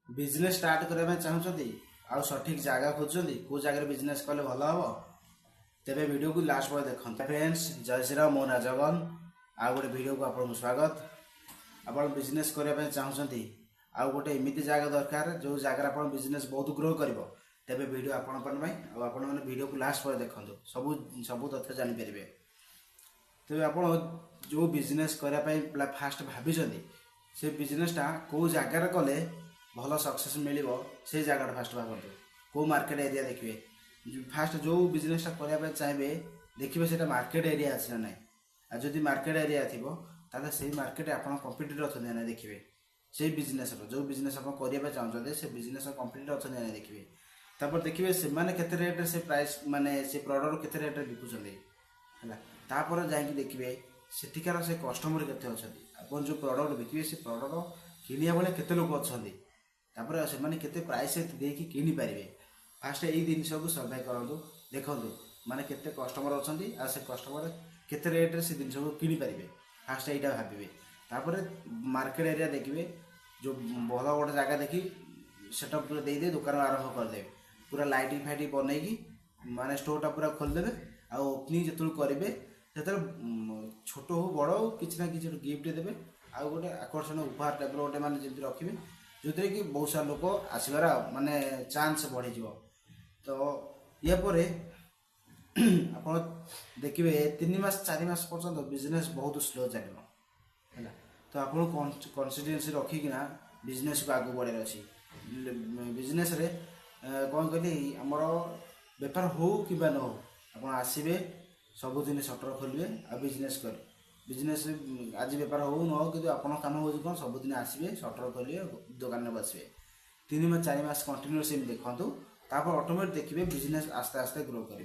Business start करने चाहते आउ सठिक जगह खोजते कौ जगह बिजनेस कले भल हम तेरे वीडियो को लास्ट पर देखते। फ्रेंड्स जय श्री राम, मो ना जगन आउ गोटे वीडियो को आपको स्वागत। आप बिजनेस करने चाहते आउ गोटे एमती जगह दरकार जो जगह आप बिजनेस बहुत ग्रो कर तेरे वीडियो आपण वीडियो को लास्ट पर देखते सब सब तथ्य जापर। तेज आप जो बिजनेस करने फास्ट भाई से बिजनेसटा कौ जगार कले भल सक्सेस मिल से जगह फास्ट भावतु कौ मार्केट एरिया देखिए। फास्ट जो बिजनेसटा करने चाहिए देखिए से मार्केट एरिया अच्छी ना ना। जदि मार्केट एरिया थी ताले से मार्केट आप कम्पिटिटर अच्छा ना देखिए। से बिजनेस जो बिजनेस आप करने चाहते से बिजनेस कम्पिटिटर अच्छा ना देखिए। तापर देखिए से माने केते रेट से प्राइस माने से प्रोडक्ट केते रेट बिकुचंदी हैला। तापर जाई देखिए सेठिकार से कस्टमर केते अछंदी आपन जो प्रोडक्ट बिकिबे से प्रोडक्ट किनिया बेले केते लोक अछंदी तापर से माने केते प्राइस देकी किनि पारिबे। फास्ट एई जिनिस को सर्वे करंतु देखंतु माने केते कस्टमर अछंदी आ से कस्टमर केते रेट रे से जिनिस को किनि पारिबे। फास्ट एइटा भाबिबे तापर मार्केट एरिया देखिबे जो भल गोटे जगह देखी सेटअप दे दे दुकान आरंभ कर देबे। पूरा लाइटिंग फाइटिंग बनैकी माने स्टोरटा पूरा खोलदेबे आ ओपनिंग जेतुल करेंगे से छोट हो बड़ हो किसी ना किसी गिफ्ट देवे आ गोटे आकर्षण उपहार टाइप गोटे माने जमी रखिए जो थे कि बहुत सारा लोक आसबार माने चांस बढ़ी जीव। तो या पर आप देखिए 3 मास 4 मास पर्यंत बिजनेस बहुत स्लो चलो है। तो आप कन्सिस्टेंसी रखिकिना बिजनेस को आगे बढ़ार अच्छी बिजनेस रे कौन कहली आमर बेपार हो कि न हो आप आसवे सबुदिन सटर खोलिए आ बिजनेस कर बिजनेस आज बेपार हो न हो कि आप कम हो कौन सबुदिन आसवे सटर खोलिए दुकान में बसवे 3 मास 4 मास कंटिन्यूस देखूँ तापर ऑटोमेटिक देखिए बिजनेस आस्ते आस्ते ग्रो कर।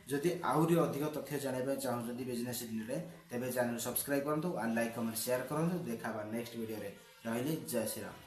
जदि आहरी अधिक तथ्य जानापी चाहते बिजनेस रिलेटेड तेज चैनल सब्सक्राइब करूँ और लाइक कमेंट शेयर करूँ। देखा नेक्स्ट वीडियो रे रही जय श्री राम।